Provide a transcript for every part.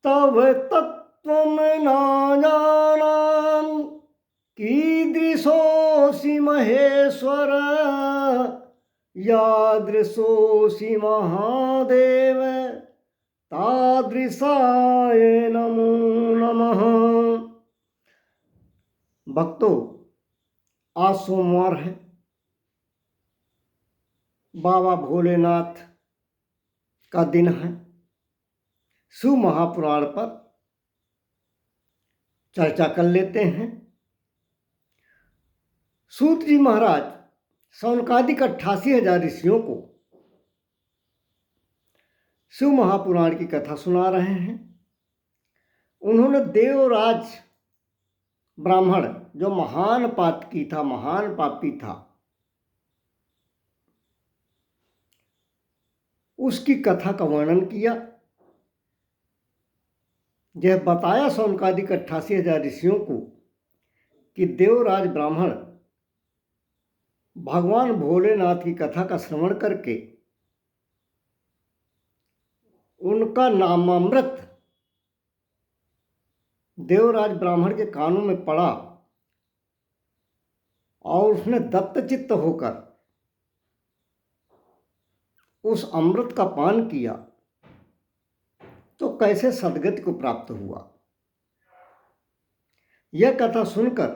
तव तत्त्वं न जानामि कीदृशोऽसि महेश्वर यादृशोऽसि महादेव तादृशाय नमो नमः। भक्तों, आज सोमवार है। बाबा भोलेनाथ का दिन है। शिव महापुराण पर चर्चा कर लेते हैं। सूत जी महाराज शौनकादिक 88,000 ऋषियों को शिव महापुराण की कथा सुना रहे हैं। उन्होंने देवराज ब्राह्मण, जो महान पातकी था, महान पापी था, उसकी कथा का वर्णन किया। यह बताया शौनकादिक 88,000 ऋषियों को कि देवराज ब्राह्मण भगवान भोलेनाथ की कथा का श्रवण करके उनका नामामृत देवराज ब्राह्मण के कानों में पड़ा और उसने दत्तचित्त होकर उस अमृत का पान किया तो कैसे सद्गति को प्राप्त हुआ। यह कथा सुनकर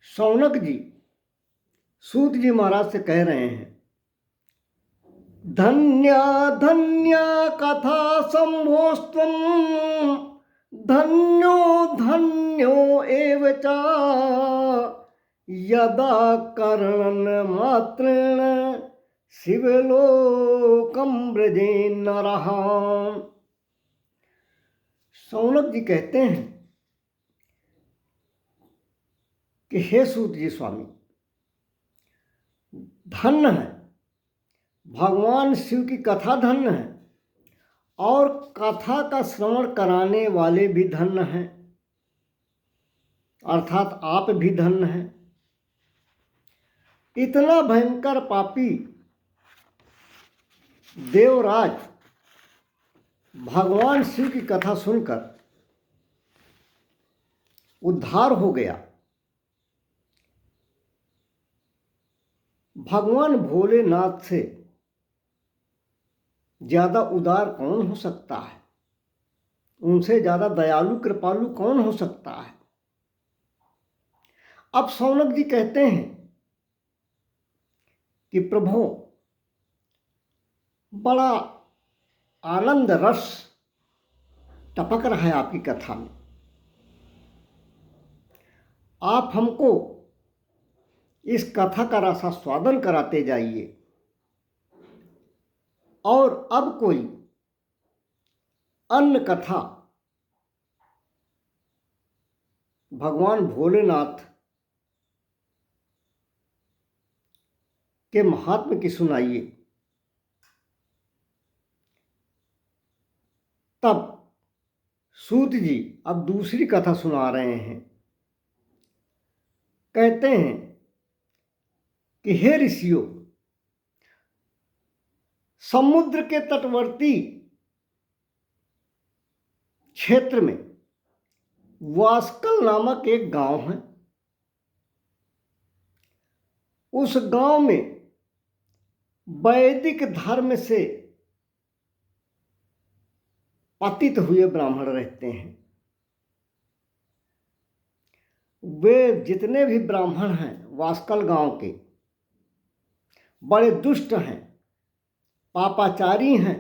शौनक जी सूत जी महाराज से कह रहे हैं, धन्या धन्या कथा संभोस्त्वं धन्यो धन्यो एव च यदा कर्णन मात्रेण शिवलोकं व्रजेन् नरः। शौनक जी कहते हैं कि हे सूत जी स्वामी, धन्य है भगवान शिव की कथा, धन्य है और कथा का श्रवण कराने वाले भी धन्य हैं, अर्थात आप भी धन्य हैं। इतना भयंकर पापी देवराज भगवान शिव की कथा सुनकर उद्धार हो गया। भगवान भोलेनाथ से ज्यादा उदार कौन हो सकता है? उनसे ज्यादा दयालु कृपालु कौन हो सकता है? अब शौनक जी कहते हैं कि प्रभु, बड़ा आनंद रस टपक रहा है आपकी कथा में। आप हमको इस कथा का रसास्वादन कराते जाइए और अब कोई अन्य कथा भगवान भोलेनाथ के महात्म्य की सुनाइए। तब सूत जी अब दूसरी कथा सुना रहे हैं। कहते हैं कि हे ऋषियों, समुद्र के तटवर्ती क्षेत्र में वास्कल नामक एक गांव है। उस गांव में वैदिक धर्म से पतित हुए ब्राह्मण रहते हैं। वे जितने भी ब्राह्मण हैं वास्कल गांव के, बड़े दुष्ट हैं, पापाचारी हैं,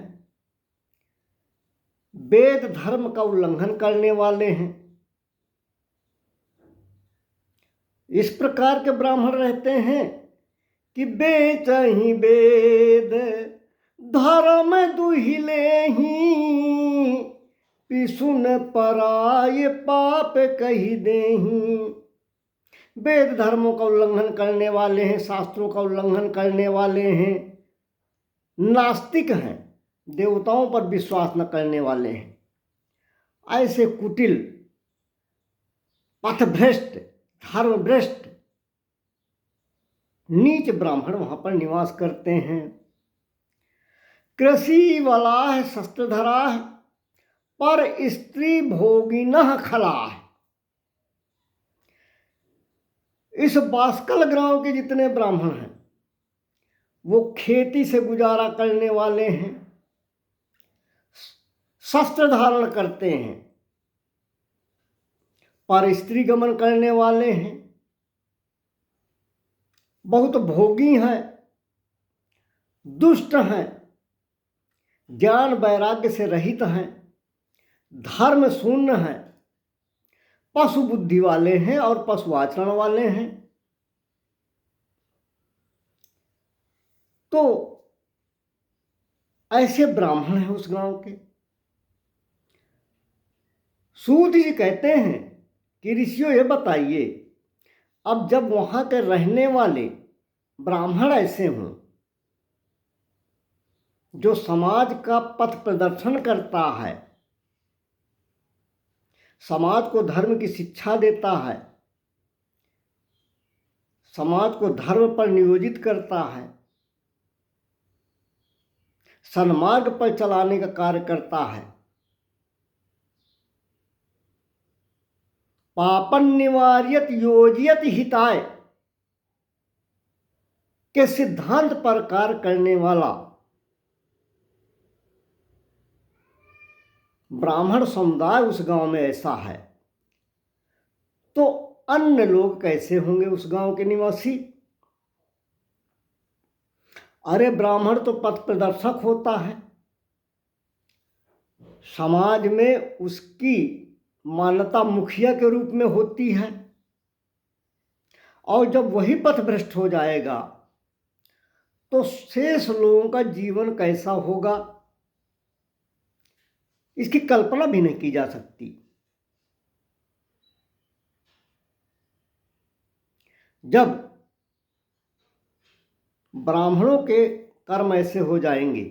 वेद धर्म का उल्लंघन करने वाले हैं। इस प्रकार के ब्राह्मण रहते हैं कि बेचहि वेद धर्म दुहिलेहि पिसुन पराय पाप कही देहि। वेद धर्मों का उल्लंघन करने वाले हैं, शास्त्रों का उल्लंघन करने वाले हैं, नास्तिक हैं, देवताओं पर विश्वास न करने वाले हैं। ऐसे कुटिल, पथभ्रष्ट, धर्मभ्रष्ट, नीच ब्राह्मण वहां पर निवास करते हैं। कृषि वलाह शस्त्रधराः पर स्त्री भोगिनः खलाः। इस बास्कल ग्राम के जितने ब्राह्मण हैं वो खेती से गुजारा करने वाले हैं, शस्त्र धारण करते हैं, पर स्त्री गमन करने वाले हैं, बहुत भोगी हैं, दुष्ट हैं, ज्ञान वैराग्य से रहित हैं, धर्म शून्य हैं, पशु बुद्धि वाले हैं और पशु आचरण वाले हैं। तो ऐसे ब्राह्मण हैं उस गांव के। सूत जी कहते हैं कि ऋषियों ये बताइए, अब जब वहां के रहने वाले ब्राह्मण ऐसे हों जो समाज का पथ प्रदर्शन करता है, समाज को धर्म की शिक्षा देता है, समाज को धर्म पर नियोजित करता है, सन्मार्ग पर चलाने का कार्य करता है, पापन निवार्यत योजियत हिताय के सिद्धांत पर कार्य करने वाला ब्राह्मण समुदाय उस गांव में ऐसा है, तो अन्य लोग कैसे होंगे उस गांव के निवासी? अरे ब्राह्मण तो पथ प्रदर्शक होता है, समाज में उसकी मान्यता मुखिया के रूप में होती है, और जब वही पथ भ्रष्ट हो जाएगा तो शेष लोगों का जीवन कैसा होगा, इसकी कल्पना भी नहीं की जा सकती। जब ब्राह्मणों के कर्म ऐसे हो जाएंगे,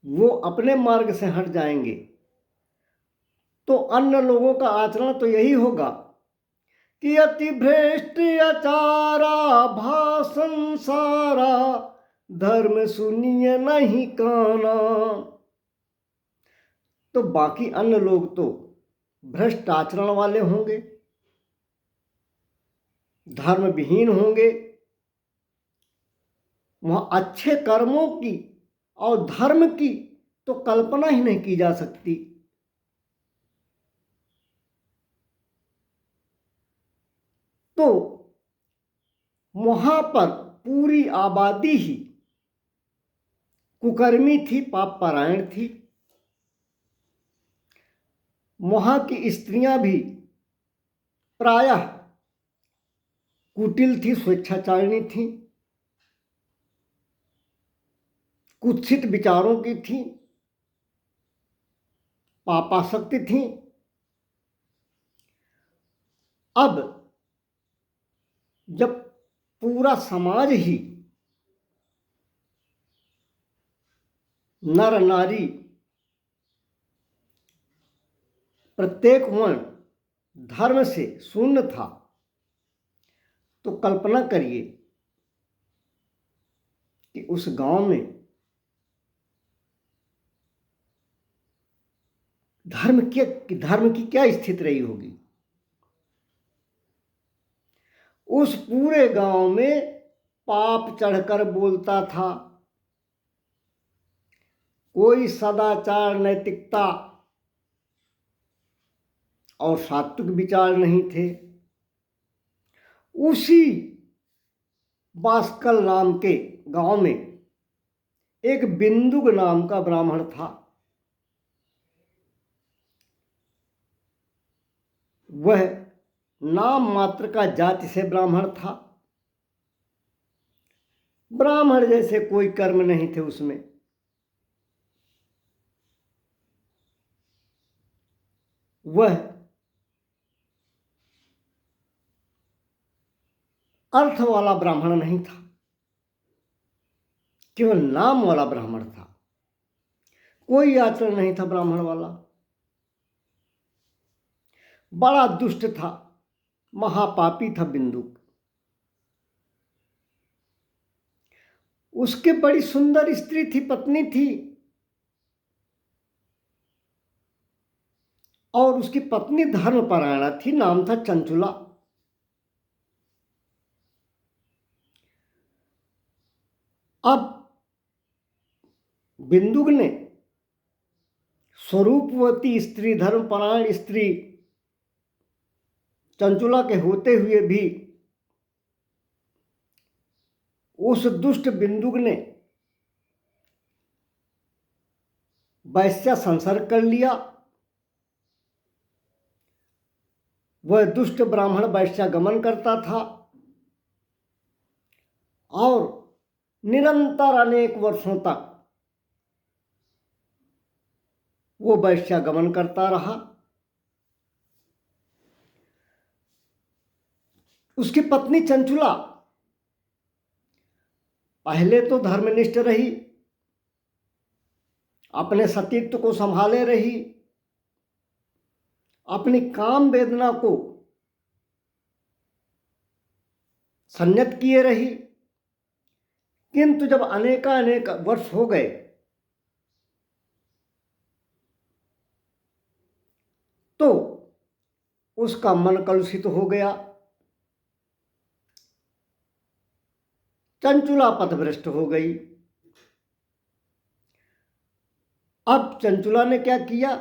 वो अपने मार्ग से हट जाएंगे, तो अन्य लोगों का आचरण तो यही होगा कि अति भ्रष्ट आचारा भाषण सारा, धर्म सुनिए नहीं काना। तो बाकी अन्य लोग तो भ्रष्ट आचरण वाले होंगे, धर्म विहीन होंगे, वहां अच्छे कर्मों की और धर्म की तो कल्पना ही नहीं की जा सकती। तो वहां पर पूरी आबादी ही कुकर्मी थी, पाप परायण थी। वहां की स्त्रियां भी प्रायः कुटिल थी, स्वेच्छाचारिणी थी, कुत्सित विचारों की थी, पापासक्ति थी। अब जब पूरा समाज ही नर नारी प्रत्येक वर्ण धर्म से शून्य था, तो कल्पना करिए कि उस गांव में धर्म की क्या स्थिति रही होगी। उस पूरे गांव में पाप चढ़कर बोलता था, कोई सदाचार, नैतिकता और सात्विक विचार नहीं थे। उसी बास्कल नाम के गांव में एक बिंदुक नाम का ब्राह्मण था। वह नाम मात्र का जाति से ब्राह्मण था, ब्राह्मण जैसे कोई कर्म नहीं थे उसमें। वह अर्थ वाला ब्राह्मण नहीं था, केवल नाम वाला ब्राह्मण था, कोई आचरण नहीं था ब्राह्मण वाला। बड़ा दुष्ट था, महापापी था बिंदुक। उसके बड़ी सुंदर स्त्री थी, पत्नी थी, और उसकी पत्नी धर्मपरायणा थी, नाम था चंचुला। अब बिंदुक ने स्वरूपवती स्त्री, धर्मपरायण स्त्री चंचुला के होते हुए भी उस दुष्ट बिंदुक ने वैश्या संसर्ग कर लिया। वह दुष्ट ब्राह्मण वैश्यागमन करता था और निरंतर अनेक वर्षों तक वो वैश्यागमन करता रहा। उसकी पत्नी चंचुला पहले तो धर्मनिष्ठ रही, अपने सतीत्व को संभाले रही, अपनी काम वेदना को संयत किए रही, किंतु जब अनेक वर्ष हो गए तो उसका मन कलुषित हो गया। चंचुला पथभ्रष्ट हो गई। अब चंचुला ने क्या किया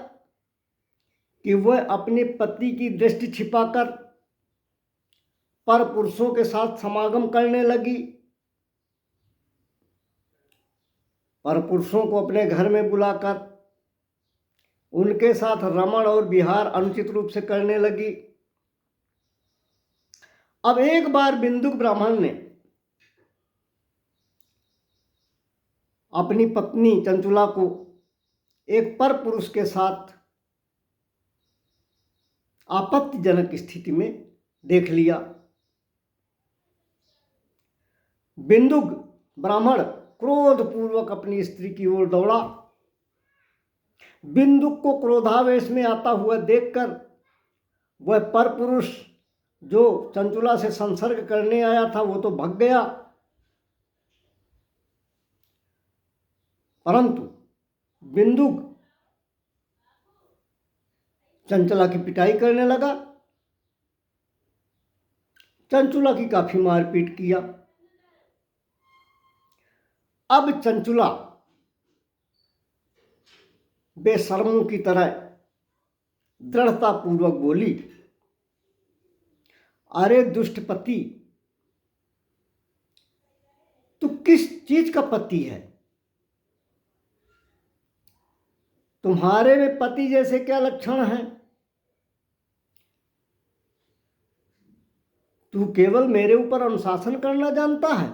कि वह अपने पति की दृष्टि छिपाकर पर पुरुषों के साथ समागम करने लगी। पर पुरुषों को अपने घर में बुलाकर उनके साथ रमण और विहार अनुचित रूप से करने लगी। अब एक बार बिंदुक ब्राह्मण ने अपनी पत्नी चंचुला को एक पर पुरुष के साथ आपत्तिजनक स्थिति में देख लिया। बिंदुक ब्राह्मण क्रोधपूर्वक अपनी स्त्री की ओर दौड़ा। बिंदुक को क्रोधावेश में आता हुआ देखकर वह परपुरुष जो चंचुला से संसर्ग करने आया था वो तो भाग गया, परंतु बिंदुक चंचुला की पिटाई करने लगा। चंचुला की काफी मारपीट किया। अब चंचुला बेशर्मों की तरह दृढ़तापूर्वक बोली, अरे दुष्ट पति, तू किस चीज का पति है? तुम्हारे में पति जैसे क्या लक्षण हैं? तू केवल मेरे ऊपर अनुशासन करना जानता है।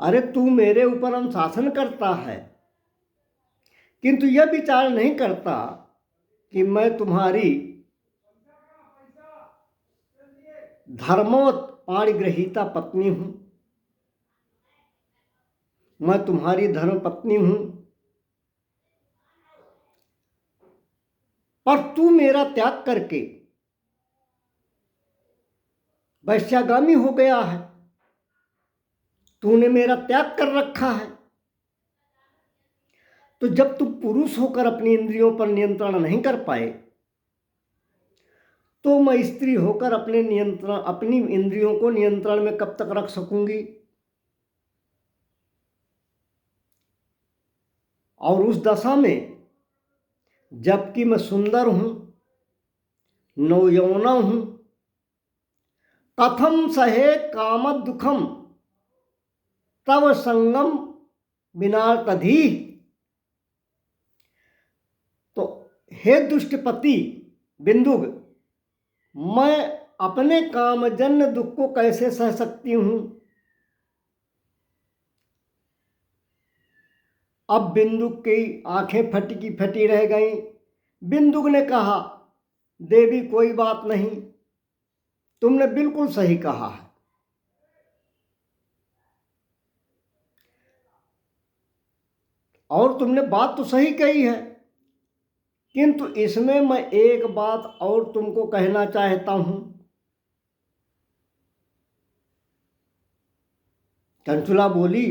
अरे तू मेरे ऊपर अनुशासन करता है किंतु यह विचार नहीं करता कि मैं तुम्हारी धर्मवत पाणिग्रहीता पत्नी हूं, मैं तुम्हारी धर्म पत्नी हूं, पर तू मेरा त्याग करके वैश्यागामी हो गया है। तूने मेरा त्याग कर रखा है। तो जब तुम पुरुष होकर अपनी इंद्रियों पर नियंत्रण नहीं कर पाए तो मैं स्त्री होकर अपनी इंद्रियों को नियंत्रण में कब तक रख सकूंगी? और उस दशा में जबकि मैं सुंदर हूं, नवयौवना हूं, कथम सहे काम दुखम तव संगम विनार्तधी। तो हे दुष्ट पति बिंदुक, मैं अपने कामजन्य दुख को कैसे सह सकती हूं? अब बिंदुक की आंखें फटी की फटी रह गईं। बिंदुक ने कहा, देवी कोई बात नहीं, तुमने बिल्कुल सही कहा है। और तुमने बात तो सही कही है, किंतु इसमें मैं एक बात और तुमको कहना चाहता हूं। चंचुला बोली,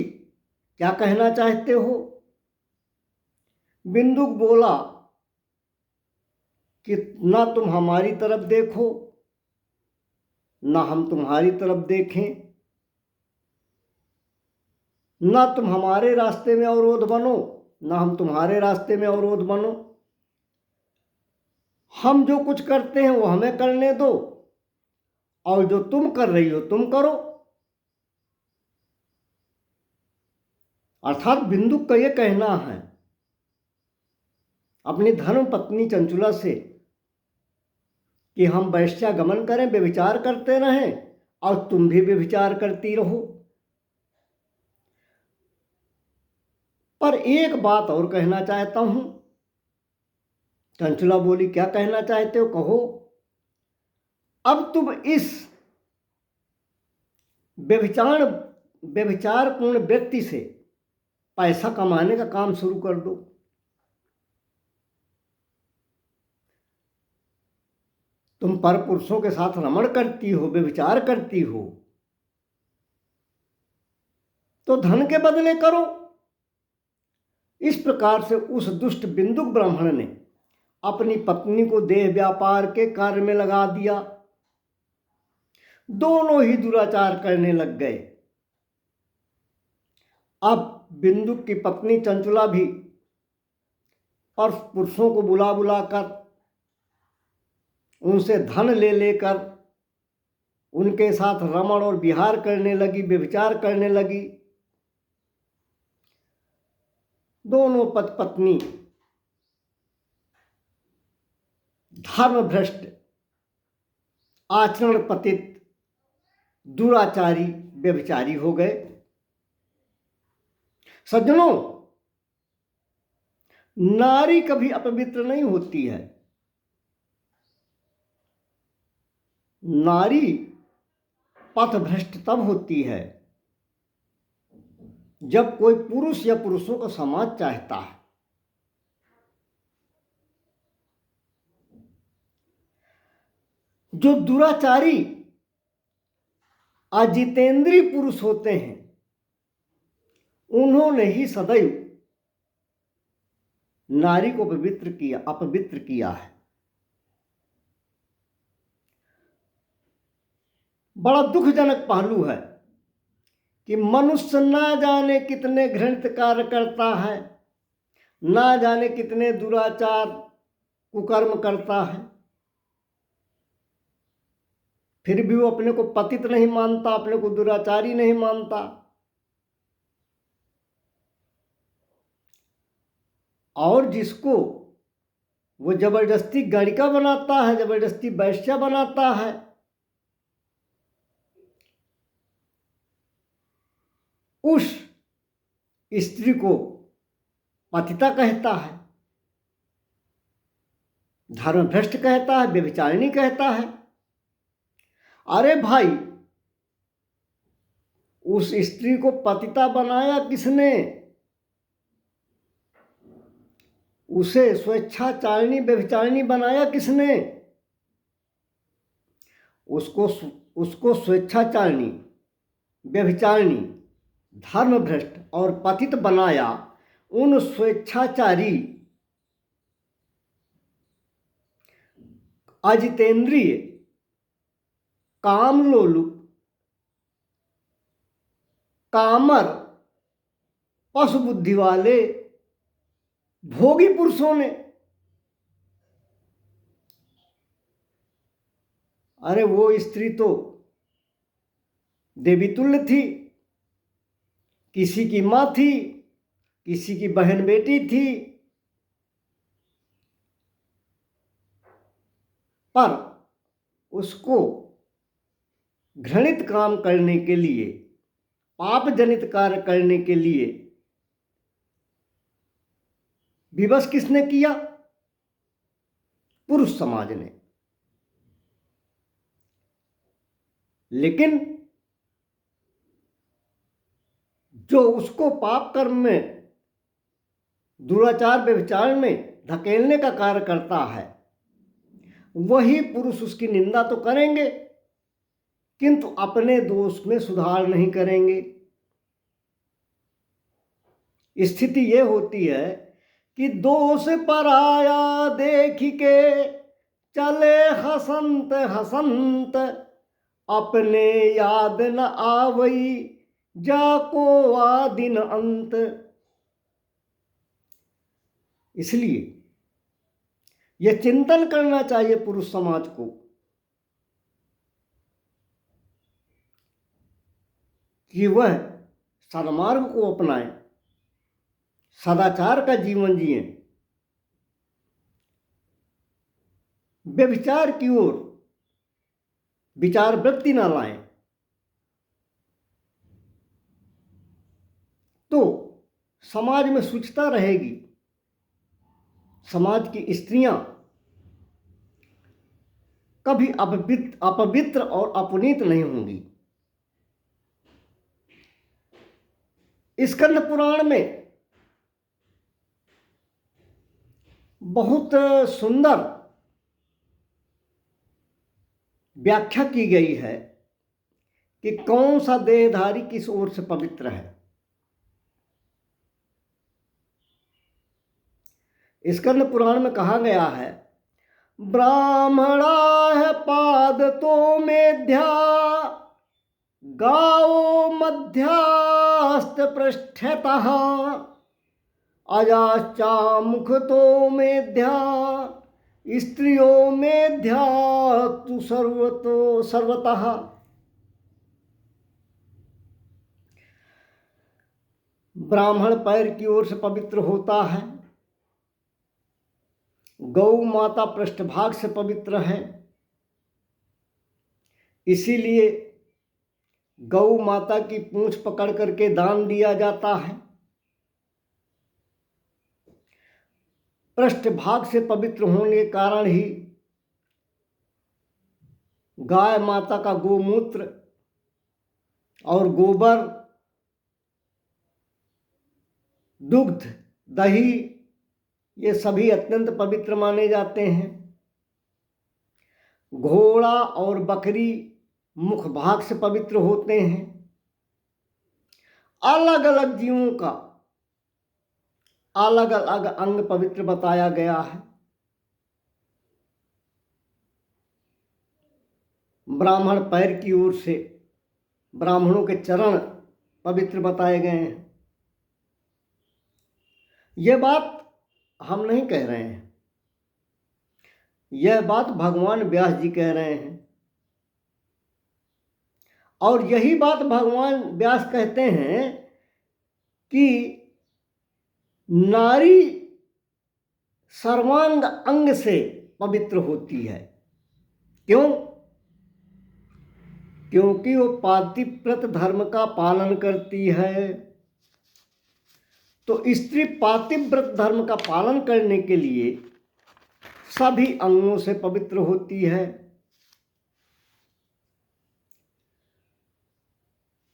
क्या कहना चाहते हो? बिंदुक बोला कि ना तुम हमारी तरफ देखो ना हम तुम्हारी तरफ देखें, ना तुम हमारे रास्ते में अवरोध बनो ना हम तुम्हारे रास्ते में अवरोध बनो। हम जो कुछ करते हैं वो हमें करने दो और जो तुम कर रही हो तुम करो। अर्थात बिंदुक का ये कहना है अपनी धर्म पत्नी चंचुला से कि हम वैश्यागमन करें, व्यभिचार करते रहें और तुम भी व्यभिचार करती रहो। पर एक बात और कहना चाहता हूं। चंचुला बोली, क्या कहना चाहते हो, कहो। अब तुम इस व्यभिचारपूर्ण व्यक्ति से पैसा कमाने का काम शुरू कर दो। तुम पर पुरुषों के साथ रमण करती हो, व्यभिचार करती हो, तो धन के बदले करो। इस प्रकार से उस दुष्ट बिंदुक ब्राह्मण ने अपनी पत्नी को देह व्यापार के कार्य में लगा दिया। दोनों ही दुराचार करने लग गए। अब बिंदुक की पत्नी चंचुला भी और पुरुषों को बुला बुलाकर उनसे धन ले लेकर उनके साथ रमण और विहार करने लगी, व्यभिचार करने लगी। दोनों पति पत्नी धर्मभ्रष्ट, आचरण पतित, दुराचारी, व्यभिचारी हो गए। सज्जनों, नारी कभी अपवित्र नहीं होती है। नारी पथभ्रष्ट तब होती है जब कोई पुरुष या पुरुषों का समाज चाहता है। जो दुराचारी अजितेंद्रीय पुरुष होते हैं उन्होंने ही सदैव नारी को अपवित्र किया है। बड़ा दुखजनक पहलू है कि मनुष्य ना जाने कितने घृणित कार्य करता है, ना जाने कितने दुराचार कुकर्म करता है, फिर भी वो अपने को पतित नहीं मानता, अपने को दुराचारी नहीं मानता। और जिसको वो जबरदस्ती गणिका बनाता है, जबरदस्ती वैश्या बनाता है, उस स्त्री को पतिता कहता है, धर्मभ्रष्ट कहता है, व्यभिचारिणी कहता है। अरे भाई, उस स्त्री को पतिता बनाया किसने? उसे स्वेच्छाचारिणी, व्यभिचारिणी बनाया किसने? उसको स्वेच्छाचारिणी, व्यभिचारिणी, धर्मभ्रष्ट और पतित बनाया उन स्वेच्छाचारी, अजितेंद्रिय, कामलोलुप, कामर, पशु बुद्धि वाले भोगी पुरुषों ने। अरे वो स्त्री तो देवी तुल्य थी, किसी की माँ थी, किसी की बहन बेटी थी, पर उसको घृणित काम करने के लिए, पाप जनित कार्य करने के लिए विवश किसने किया? पुरुष समाज ने। लेकिन जो उसको पाप कर्म में, दुराचार व्यभिचार में धकेलने का कार्य करता है, वही पुरुष उसकी निंदा तो करेंगे किंतु अपने दोष में सुधार नहीं करेंगे। स्थिति ये होती है कि दोष पराया देख के चले हसंत हसंत, अपने याद न आवई जाको आ दिन अंत। इसलिए यह चिंतन करना चाहिए पुरुष समाज को कि वह सन्मार्ग को अपनाएं, सदाचार का जीवन जिए, व्यभिचार की ओर विचार वृत्ति न लाएं, तो समाज में शुचिता रहेगी, समाज की स्त्रियां कभी अपवित्र और अपनीत नहीं होंगी। स्कंद पुराण में बहुत सुंदर व्याख्या की गई है कि कौन सा देहधारी किस ओर से पवित्र है। स्कंद पुराण में कहा गया है, ब्राह्मणा है पाद तो मेध्या, गाओ मध्यास्त पृष्ठतः, अजाश्चा मुख तो मेध्या, स्त्रियों मेध्या तु सर्वतः। ब्राह्मण पैर की ओर से पवित्र होता है, गौ माता पृष्ठभाग से पवित्र है, इसीलिए गौ माता की पूंछ पकड़ करके दान दिया जाता है। पृष्ठभाग से पवित्र होने के कारण ही गाय माता का गोमूत्र और गोबर, दुग्ध, दही ये सभी अत्यंत पवित्र माने जाते हैं। घोड़ा और बकरी मुख भाग से पवित्र होते हैं। अलग अलग जीवों का अलग अलग अंग पवित्र बताया गया है। ब्राह्मण पैर की ओर से ब्राह्मणों के चरण पवित्र बताए गए हैं। यह बात हम नहीं कह रहे हैं, यह बात भगवान व्यास जी कह रहे हैं। और यही बात भगवान व्यास कहते हैं कि नारी सर्वांग अंग से पवित्र होती है। क्यों? क्योंकि वो पातिव्रत धर्म का पालन करती है। तो स्त्री पातिव्रत धर्म का पालन करने के लिए सभी अंगों से पवित्र होती है।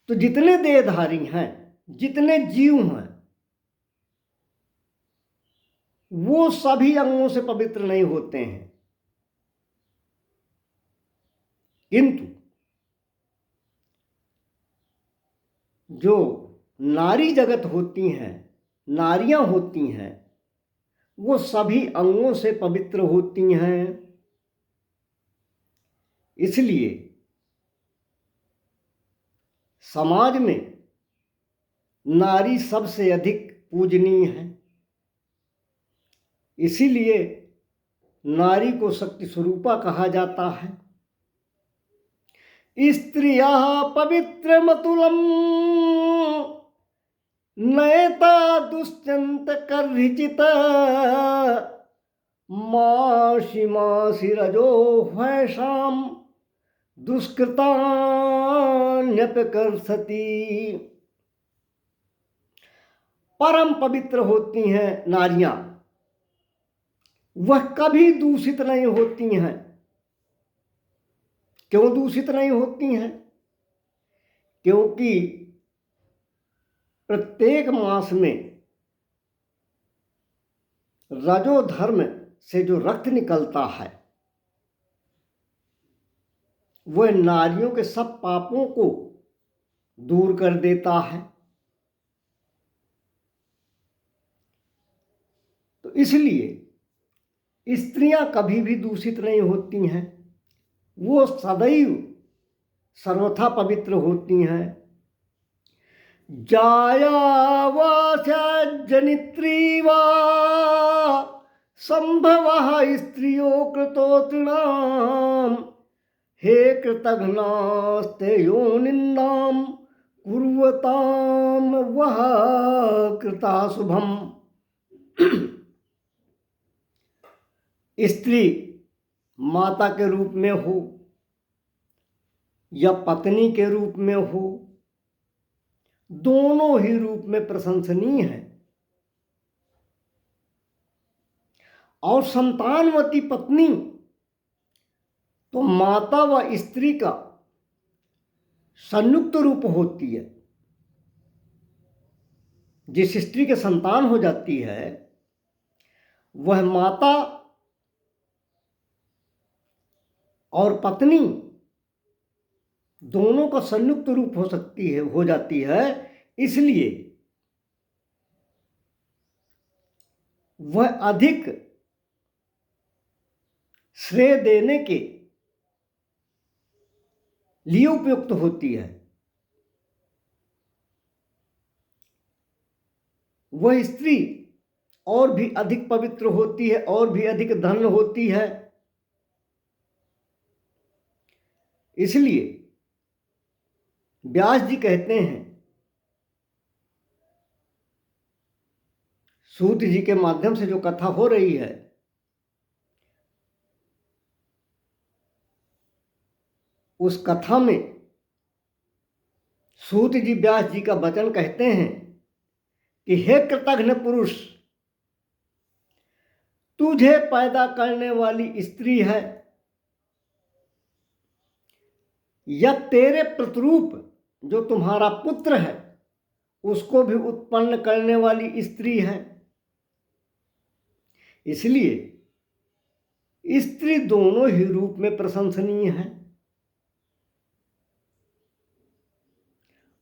तो जितने देहधारी हैं, जितने जीव हैं, वो सभी अंगों से पवित्र नहीं होते हैं, किंतु जो नारी जगत होती हैं, नारियां होती हैं, वो सभी अंगों से पवित्र होती हैं। इसलिए समाज में नारी सबसे अधिक पूजनीय है। इसीलिए नारी को शक्ति स्वरूपा कहा जाता है। स्त्रियः पवित्रमतुलं नयता दुश्चंत कर्हिचित, मासी मासी रजो वैशाम दुष्कृतान्यपकर्षति। परम पवित्र होती हैं नारियां, वह कभी दूषित नहीं होती हैं। क्यों दूषित नहीं होती हैं? क्योंकि प्रत्येक मास में रजो धर्म से जो रक्त निकलता है, वह नारियों के सब पापों को दूर कर देता है। इसलिए स्त्रियां कभी भी दूषित नहीं होती हैं, वो सदैव सर्वथा पवित्र होती हैं। जाया वा जनित्री वा संभवः स्त्रियो कृतोतृणाम, हे कृतघ्नास्ते योनिन्दाम कुर्वताम वह कृताशुभम। स्त्री माता के रूप में हो या पत्नी के रूप में हो, दोनों ही रूप में प्रशंसनीय है। और संतानवती पत्नी तो माता व स्त्री का संयुक्त रूप होती है। जिस स्त्री के संतान हो जाती है वह माता और पत्नी दोनों का संयुक्त रूप हो जाती है। इसलिए वह अधिक श्रेय देने के लिए उपयुक्त होती है। वह स्त्री और भी अधिक पवित्र होती है, और भी अधिक धन्य होती है। इसलिए व्यास जी कहते हैं, सूत जी के माध्यम से जो कथा हो रही है, उस कथा में सूत जी व्यास जी का वचन कहते हैं कि हे कृतघ्न पुरुष, तुझे पैदा करने वाली स्त्री है या तेरे प्रतिरूप जो तुम्हारा पुत्र है उसको भी उत्पन्न करने वाली स्त्री है। इसलिए स्त्री दोनों ही रूप में प्रशंसनीय है।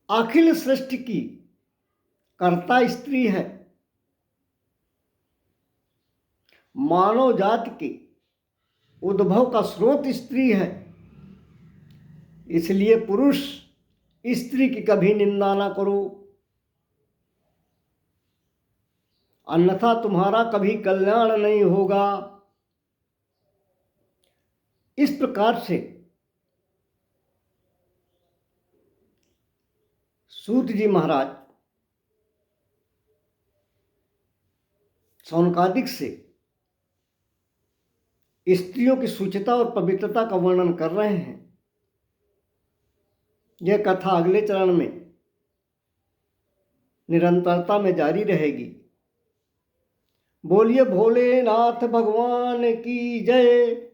अखिल सृष्टि की कर्ता स्त्री है। मानव जाति के उद्भव का स्रोत स्त्री है। इसलिए पुरुष स्त्री की कभी निंदा ना करो, अन्यथा तुम्हारा कभी कल्याण नहीं होगा। इस प्रकार से सूत जी महाराज शौनकादिक से स्त्रियों की शुचिता और पवित्रता का वर्णन कर रहे हैं। यह कथा अगले चरण में निरंतरता में जारी रहेगी। बोलिए भोलेनाथ भगवान की जय।